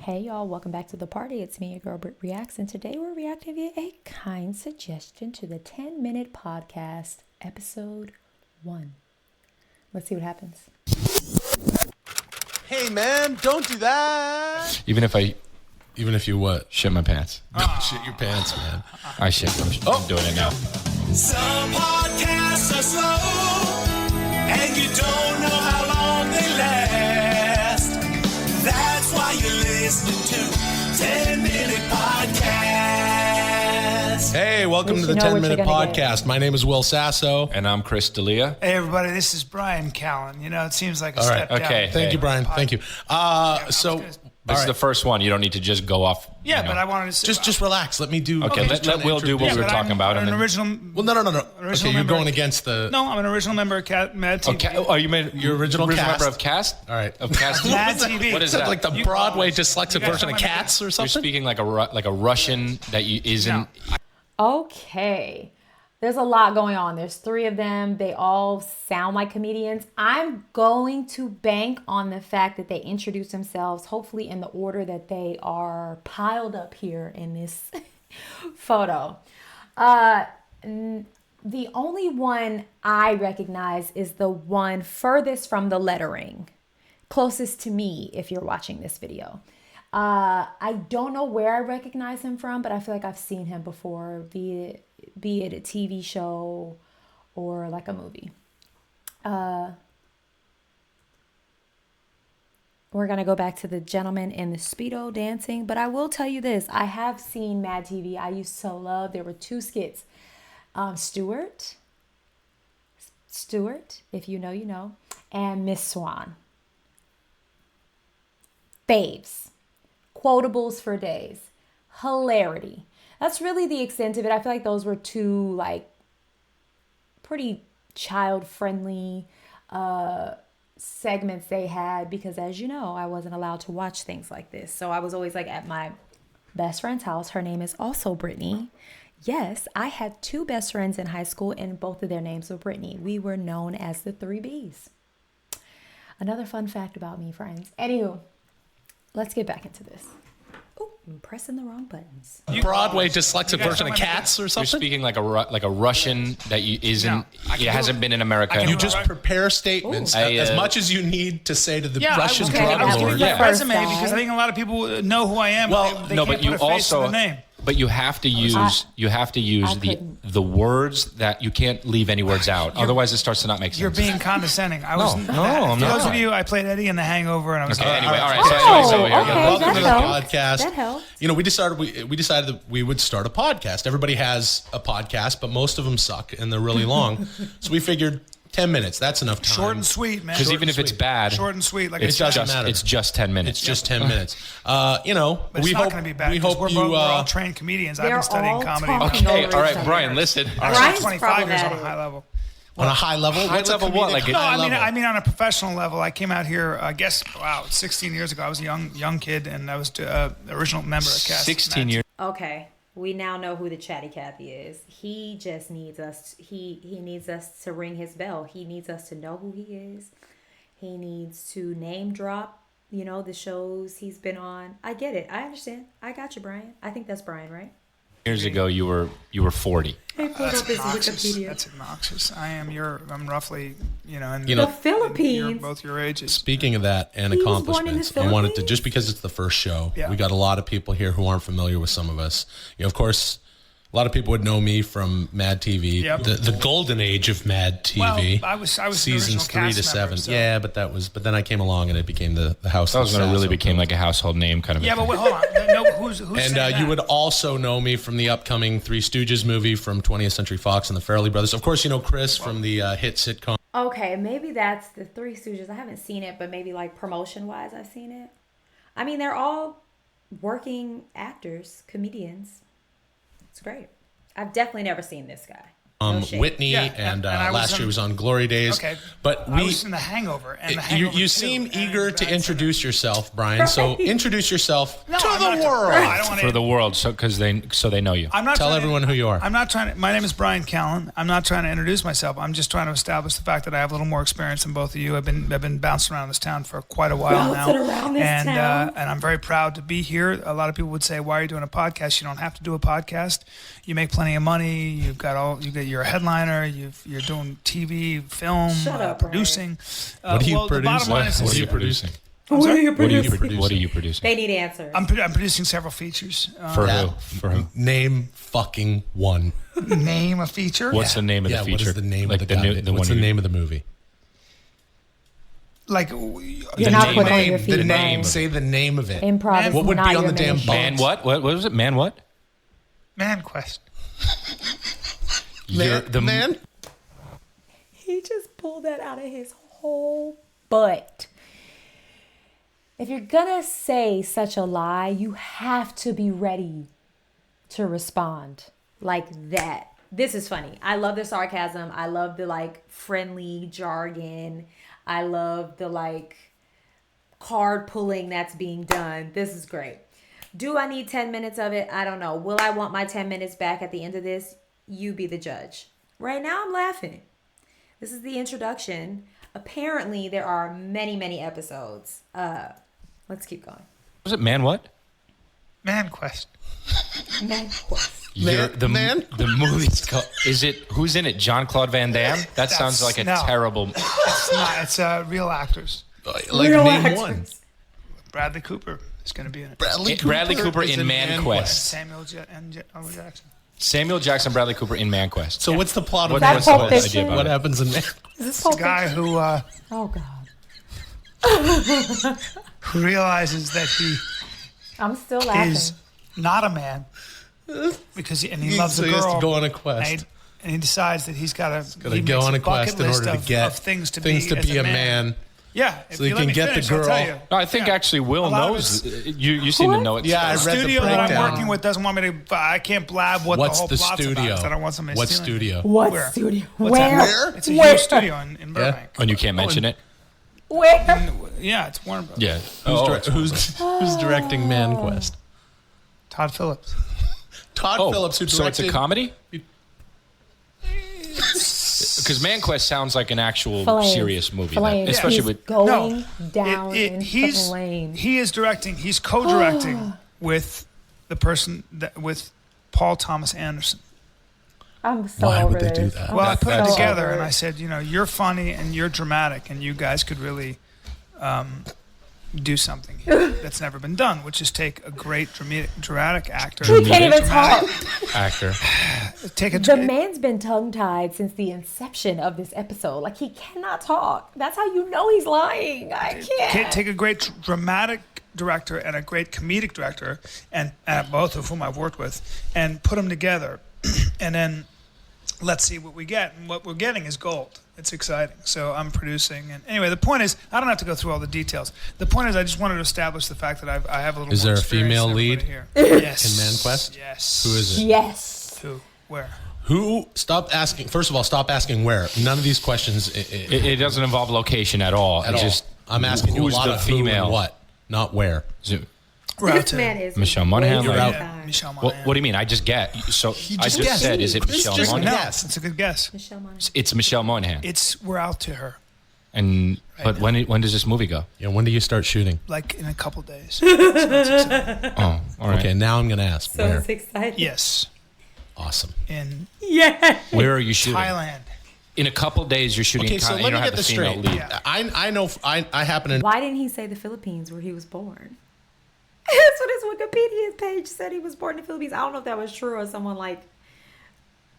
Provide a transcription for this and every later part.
Hey y'all, welcome back to the party. It's me, your girl BrittReacts, and today we're reacting via a kind suggestion to the 10-minute podcast, Ep.1. Let's see what happens. Hey man, don't do that. Even if you what? Shit my pants. Don't shit your pants, man. I shit. I'm doing it now. Some podcasts are slow, and you don't know how long they last. That's why you're listening to 10-Minute Podcast. Hey, welcome to the 10-minute podcast. My name is Will Sasso. And I'm Chris D'Elia. Hey everybody, this is Brian Callen. You know, it seems like a All right, step down. okay. Thank you, Brian. Thank you. This is the first one. You don't need to just go off. Yeah, you know. but I wanted to Just relax. Let me do. Okay, let Will do what we were talking about. I'm an original. Well, no. Okay, you're member. going against the. No, I'm an original member of Mad TV. Okay. Oh, you made Your original cast. member of Cast? All right. Of Cast. Mad TV. What is that? Like the Broadway dyslexic guys version know of my Cats or You're something? speaking like a Russian that you isn't. Okay. There's a lot going on. There's 3 of them. They all sound like comedians. I'm going to bank on the fact that they introduce themselves, hopefully in the order that they are piled up here in this photo. The only one I recognize is the one furthest from the lettering, closest to me if you're watching this video. I don't know where I recognize him from, but I feel like I've seen him before, be it a TV show or like a movie. We're going to go back to the gentleman in the Speedo dancing, but I will tell you this. I have seen Mad TV. I used to love, there were 2 skits. Stuart, if you know, you know, and Miss Swan. Faves. Quotables for days. Hilarity. That's really the extent of it. I feel like those were 2 like pretty child-friendly segments they had because, as you know, I wasn't allowed to watch things like this. So I was always like at my best friend's house. Her name is also Brittany. Yes, I had 2 best friends in high school and both of their names were Brittany. We were known as the 3 Bs. Another fun fact about me, friends. Anywho, let's get back into this. Oh, I'm pressing the wrong buttons. Broadway dyslexic version of Cats or You're something? speaking like a Russian that you isn't. Hasn't been in America. You just prepare statements as much as you need to say to the Russian I was drug giving lord. my resume because I think a lot of people know who I am. Well, but they no, can't but you put a face to also. the name. But you have to use the words that you can't leave any words out. Otherwise, it starts to not make sense. You're being condescending. I was. No, I'm For those not. of you, I played Eddie in The Hangover, and I was. Okay, anyway, all right. Oh, So here we go. okay. Welcome that to the helps. podcast. That helps. You know, we decided that we would start a podcast. Everybody has a podcast, but most of them suck and they're really long. So we figured 10 minutes. That's enough time. Short and sweet, man. Because even if it's bad, Short and sweet, like it's doesn't just matter. it's just 10 minutes. It's just 10 minutes. You know, But we it's hope not going to be bad. we 'Cause hope we're you. all trained comedians. I've They're been studying all comedy. talking Okay, over all each right, other. Brian, listen. Brian's 25 years on a problematic. high level. on a high level. High What's a level what? comedic Like high No, level? I mean on a professional level. I came out here, I guess, 16 years ago. I was a young kid, and I was the original member of Cast. 16 years. Okay, we now know who the Chatty Cathy is. He just needs us. He needs us to ring his bell. He needs us to know who he is. He needs to name drop, the shows he's been on. I get it. I understand. I got you, Brian. I think that's Brian, right? Years ago, you were 40. That's obnoxious. That's obnoxious. I'm roughly, in The Philippines. both your ages. Speaking of that and He was born in accomplishments, the I wanted to, Philippines? just because it's the first show, Yeah. we got a lot of people here who aren't familiar with some of us. Of course, a lot of people would know me from Mad TV, Yep. the golden age of Mad TV. Well, I was an seasons original 3 to cast 7. member, so- Yeah, but then I came along and it became the house. That was when it really Sasso became built. like a household name kind of. Yeah, a but thing. wait, hold on. No, who's And saying that? you would also know me from the upcoming Three Stooges movie from 20th Century Fox and the Farrelly Brothers. Of course, you know Chris from the hit sitcom. Okay, maybe that's the Three Stooges. I haven't seen it, but maybe like promotion-wise, I've seen it. I mean, they're all working actors, comedians. It's great. I've definitely never seen this guy. shit. Whitney, Yeah, and I was last year was on Glory Days. Okay, but I was in The Hangover, and The Hangover you too, seem and eager to Brad introduce yourself, Brian. So introduce yourself No, to I'm the not- world. I don't want For the world, so they know you. I'm not Tell trying everyone who you are. I'm not trying to. My name is Brian Callen. I'm not trying to introduce myself. I'm just trying to establish the fact that I have a little more experience than both of you. I've been bouncing around this town for quite a while now, Bouncing around this town. And I'm very proud to be here. A lot of people would say, "Why are you doing a podcast?" You don't have to do a podcast. You make plenty of money. You're a headliner. You're doing TV, film, Shut up, producing. What do you The produce? bottom line is What this. are you producing? What are you What are you producing? producing? What are you producing? They need answers. I'm producing several features. For Yeah. who? For who? Name fucking one. Name a feature. What's the name of Yeah, the feature? what is the name like of the the, new, goddamn- the What's one the you- name of the movie? Like You're not quick on your feet, The name. Brian. Say the name of it. Improv is What would not be on your the damn main box? Man, what was it? Man, what? Manquest. Man? He just pulled that out of his whole butt. If you're gonna say such a lie, you have to be ready to respond like that. This is funny. I love the sarcasm. I love the like friendly jargon. I love the like card pulling that's being done. This is great. Do I need 10 minutes of it? I don't know. Will I want my 10 minutes back at the end of this? You be the judge. Right now I'm laughing. This is the introduction. Apparently there are many, many episodes. Let's keep going. Was it Man, what? Manquest. Manquest. Man? The movie's called. Is it? Who's in it? Jean-Claude Van Damme? That sounds like a no. terrible. It's not. It's real actors. Like Real name actors. one. Bradley Cooper is going to be in it. Bradley Cooper is in Manquest. Samuel Jackson. Samuel Jackson, Bradley Cooper in Manquest. So what's the plot of What- that what's the Pulp whole Fiction? idea about What it? happens in Man? Is this The Pulp guy Fiction? who Oh God. realizes that he I'm still laughing. is not a man because he loves So a he girl. has to go on a quest. And he decides that he's got Gotta go on a quest in order to get things to be as a man. Yeah, if So he you let can me get the finish, I'll girl. tell you. No, I think Yeah. actually Will A lot of knows. You seem to know it. Yeah, I The read the studio that I'm breakdown. working with doesn't want me to. I can't blab what What's the whole the plot's studio? about. 'Cause I don't want somebody What stealing it. studio? What Where? studio? What's Where? that? It's a Where? huge studio in Burbank. And you can't mention it. Where? Yeah, it's Warner Brothers. Yeah. Who's directing Manquest? Todd Phillips. Todd Phillips, who so directed. it's a comedy? Because Manquest sounds like an actual Flames. serious movie, Flames. especially He's with. going down in he's flames. he is directing. He's co-directing with the person with Paul Thomas Anderson. I'm so Why over would they do this. that? I'm Well, I put it so together over and it. I said, you're funny and you're dramatic, and you guys could really do something here that's never been done, which is take a great dramatic actor. He can't even talk. Actor. Take a The man's been tongue-tied since the inception of this episode. Like, he cannot talk. That's how you know he's lying. I can't. take a great dramatic director and a great comedic director, and both of whom I've worked with, and put them together, and then let's see what we get. And what we're getting is gold. It's exciting. So I'm producing. And anyway, the point is, I don't have to go through all the details. The point is, I just wanted to establish the fact that I have a little Is more there a experience female than lead everybody here. Yes. in Manquest? Yes. Who is it? Yes. Who? Where? Who? Stop asking. First of all, stop asking where. None of these questions. It doesn't involve location at all. at It's all. just I'm asking you a who's lot the of female. who and what, not where. We're out This to man is Michelle Monaghan, wasting like- yeah, time. Michelle What, Monaghan. what do you mean? I just get. So I just guessed. said, is it Chris Michelle just Monaghan? No, guessed. it's a good guess. Michelle Monaghan. It's Michelle Monaghan. We're out to her And but when does this movie go? Yeah. When do you start shooting? like in a couple days. So it's exciting. Oh, all right. Okay. Now I'm going to ask So where. it's exciting. Yes, Awesome. in Yeah. Where are you shooting? Thailand. In a couple days, you're shooting. Okay. So and let you me don't get have the this female straight. lead. Yeah. I know. I happen to. Why didn't he say the Philippines where he was born? That's what his Wikipedia page said. He was born in the Philippines. I don't know if that was true or someone like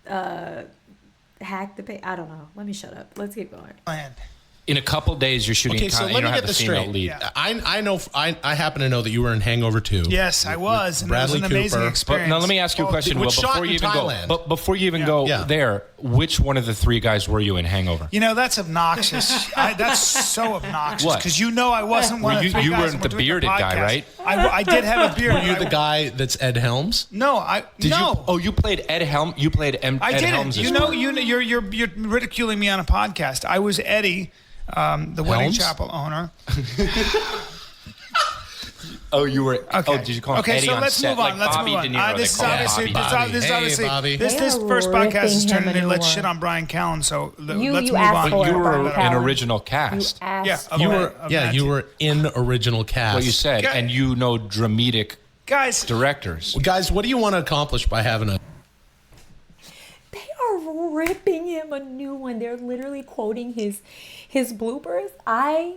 hacked the page. I don't know. Let me shut up. Let's keep going. Thailand. In a couple days, you're shooting. Okay, so let me get this straight. Lead. Yeah. I know. I happen to know that you were in Hangover 2. Yes, I was. And Bradley it was an amazing Cooper. experience. But now let me ask you a question. which shot before in you even Thailand. go, but before you even go Yeah. there, which one of the 3 guys were you in Hangover? You know, that's obnoxious. That's so obnoxious. What? Because you know I wasn't one of the 3 you guys. weren't when the we're doing bearded guy, podcast. right? I did have a beard. Were you the guy that's Ed Helms? No, I Did no. you? Oh, you played Ed Helm. You played Ed I didn't. Helms. You know, you're ridiculing me on a podcast. I was Eddie, the wedding Helms? chapel owner. Oh, you were. Okay. Oh, did you call him Okay, Eddie so on let's set? move on. Like Let's Bobby move on. De Niro. This is They call him obviously, Bobby. this is Hey, obviously, Bobby. this They're first podcast is ripping turned him a into new let's one. shit on Brian Callen. So let's You move asked on. for But you it, were Brian an Callen. original You cast. asked. Yeah, You okay, were. of Yeah, that you too. were in original cast. What you said, Okay. and you know dramatic Guys, directors. Guys, what do you want to accomplish by having a? They are ripping him a new one. They're literally quoting his bloopers. I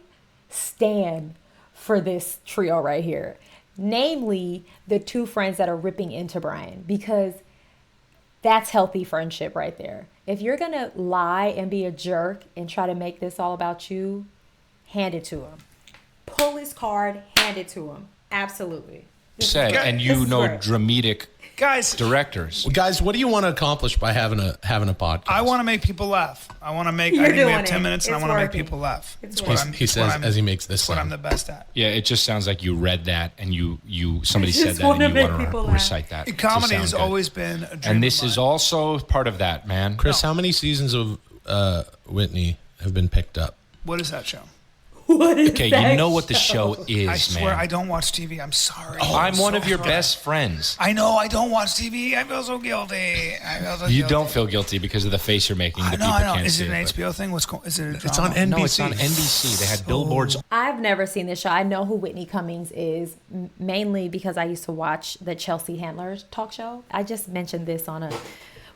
stand for this trio right here. Namely, the 2 friends that are ripping into Brian, because that's healthy friendship right there. If you're going to lie and be a jerk and try to make this all about you, hand it to him. Pull his card, hand it to him. Absolutely. Said, and This you is know great. dramatic guys, directors. Guys, what do you want to accomplish by having a podcast? I want to make people laugh. I want to make. You're I think we doing have 10 it. minutes, and I It's want to make working. people laugh. It's That's working. what I'm- He that's what says I'm- as he makes this That's what I'm sound. the best at. Yeah, it just sounds like you read that and you somebody Just said that wanna and you make want people to laugh. recite that. to Comedy sound has good. always been a dream. And this of is mine. also part of that, man. Chris, how many seasons of Whitney have been picked up? What is that show? Okay, you know what the show is, I swear man. I don't watch TV. I'm sorry. I'm one so of your sorry. best friends. I know I don't watch TV. I feel so guilty. I feel so You guilty. don't feel guilty because of the face you're making. I The know. people I know. can't Is see it an but- HBO thing? What's going? Is it a drama? It's on NBC. No, it's on NBC. They had billboards. I've never seen this show. I know who Whitney Cummings is, mainly because I used to watch the Chelsea Handler talk show. I just mentioned this on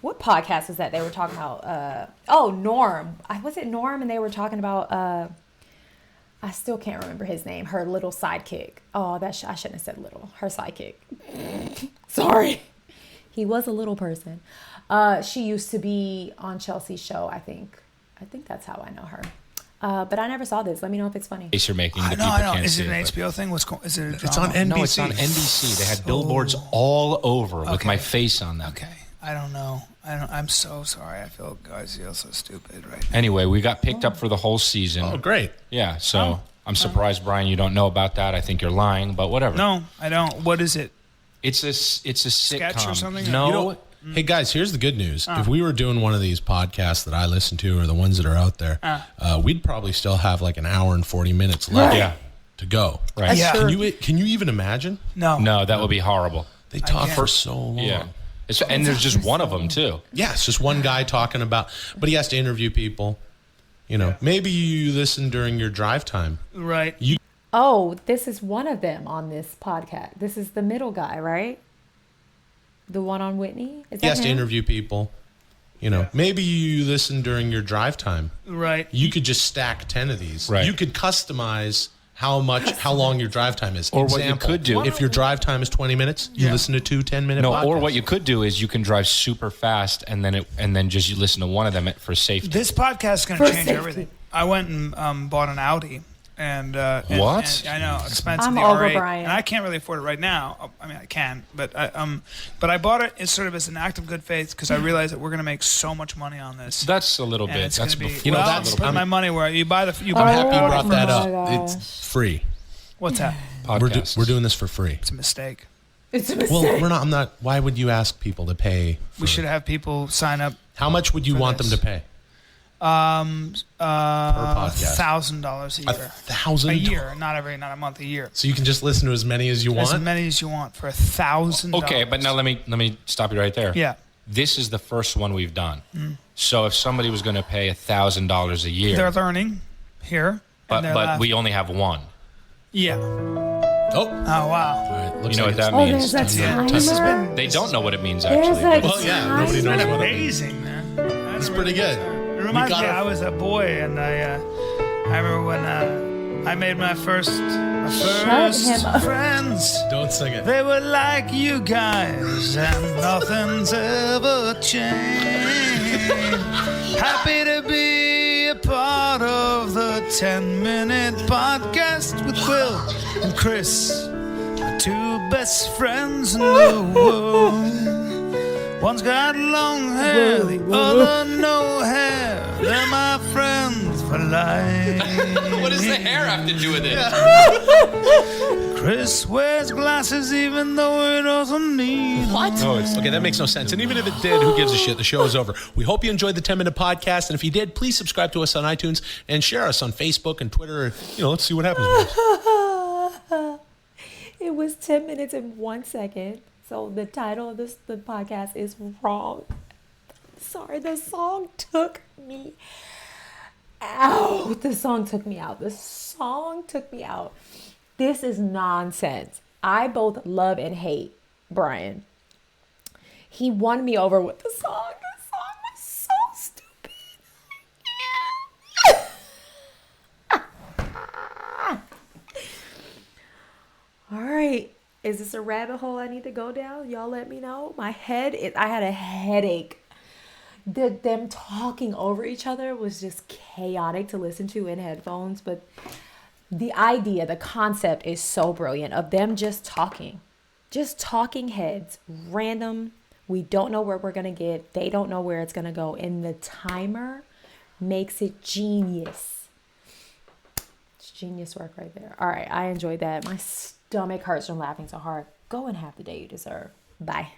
what podcast was that they were talking about? Norm. Was it Norm? And they were talking about, I still can't remember his name, her little sidekick. Oh, I shouldn't have said little. Her sidekick. Sorry. He was a little person. She used to be on Chelsea's show, I think. I think that's how I know her. But I never saw this. Let me know if it's funny. Face you're making. The I people know. I know. can't Is see it an but- HBO thing? What's going? Is it a drama? It's on NBC. No, it's on NBC. They had billboards all over with my face on them. Okay. I don't know. I'm so sorry. I feel so stupid right now. Anyway, we got picked up for the whole season. Oh, great. Yeah, so I'm surprised, Brian, you don't know about that. I think you're lying, but whatever. No, I don't. What is it? It's a sitcom. Sketch or something? No. You know, hey guys, here's the good news. If we were doing one of these podcasts that I listen to, or the ones that are out there, we'd probably still have like an hour and 40 minutes left Yeah. to go. Right. Yeah. Can you even imagine? No. No, that would be horrible. They talk can't. for so long. Yeah. And there's just one of them, too. Yeah, it's just one guy talking about, but he has to interview people. You know, maybe you listen during your drive time. Right. Oh, this is one of them on this podcast. This is the middle guy, right? The one on Whitney? Is He has that to him? interview people. You know, maybe you listen during your drive time. Right. You could just stack 10 of these. Right. You could customize how long your drive time is. Or what you could do- if your drive time is 20 minutes, you listen to 2 10-minute No, podcasts. or what you could do is you can drive super fast and then just you listen to one of them for safety. This podcast is going For to change safety. everything. I went and bought an Audi. And What? and I know, expensive. I'm the over R8, Brian. and I can't really afford it right now. I mean, I can, but I bought it. It's sort of as an act of good faith because I realize that we're going to make so much money on this. That's a little and bit. it's That's going to be. before. Well, that's- I'm putting my money where you buy the. You I'm buy happy you the brought that Oh up. my gosh. It's free. What's that? Podcasts. We're doing this for free. It's a mistake. It's a mistake. Well, we're not. I'm not. Why would you ask people to pay? We should have people sign up. How much would you for want this. them to pay? podcast. $1,000 a year. $1,000 A year, not a month. A year. So you can just listen to as many as you As want. many as you want for $1,000. Okay, but now let me stop you right there. Yeah. This is the first one we've done. So if somebody was going to pay $1,000 a year, They're learning here. but and they're we only have one. Yeah. Oh, Oh wow. all right. Looks You know like what that Oh, means? there's a Yeah, this has timer. been. They don't know what it means There's actually. a Well, yeah, nobody timer. knows It's what been it means. amazing, man. It's pretty good. It reminds me, I was a boy, and I remember when I made my first him up. friends. Don't sing it. They were like you guys, and nothing's ever changed. Happy to be a a part of the 10-minute podcast with Will and Chris, the two best friends in the world. One's got long hair, the other no hair. They're my friends for life. What does the hair have to do with it? Chris wears glasses even though he doesn't need What? Oh, okay, that makes no sense. And even if it did, who gives a shit? The show is over. We hope you enjoyed the 10-minute podcast. And if you did, please subscribe to us on iTunes and share us on Facebook and Twitter. Let's see what happens with us. It was 10 minutes and 1 second. So the title of the podcast is wrong. Sorry, the song took me out. The song took me out. This is nonsense. I both love and hate Brian. He won me over with the song. The song was so stupid. All right. Is this a rabbit hole I need to go down? Y'all let me know. I had a headache. Them talking over each other was just chaotic to listen to in headphones, but the idea, the concept is so brilliant of them just talking heads, random. We don't know where we're going to get. They don't know where it's going to go. And the timer makes it genius. It's genius work right there. All right. I enjoyed that. My stomach hurts from laughing so hard. Go and have the day you deserve. Bye.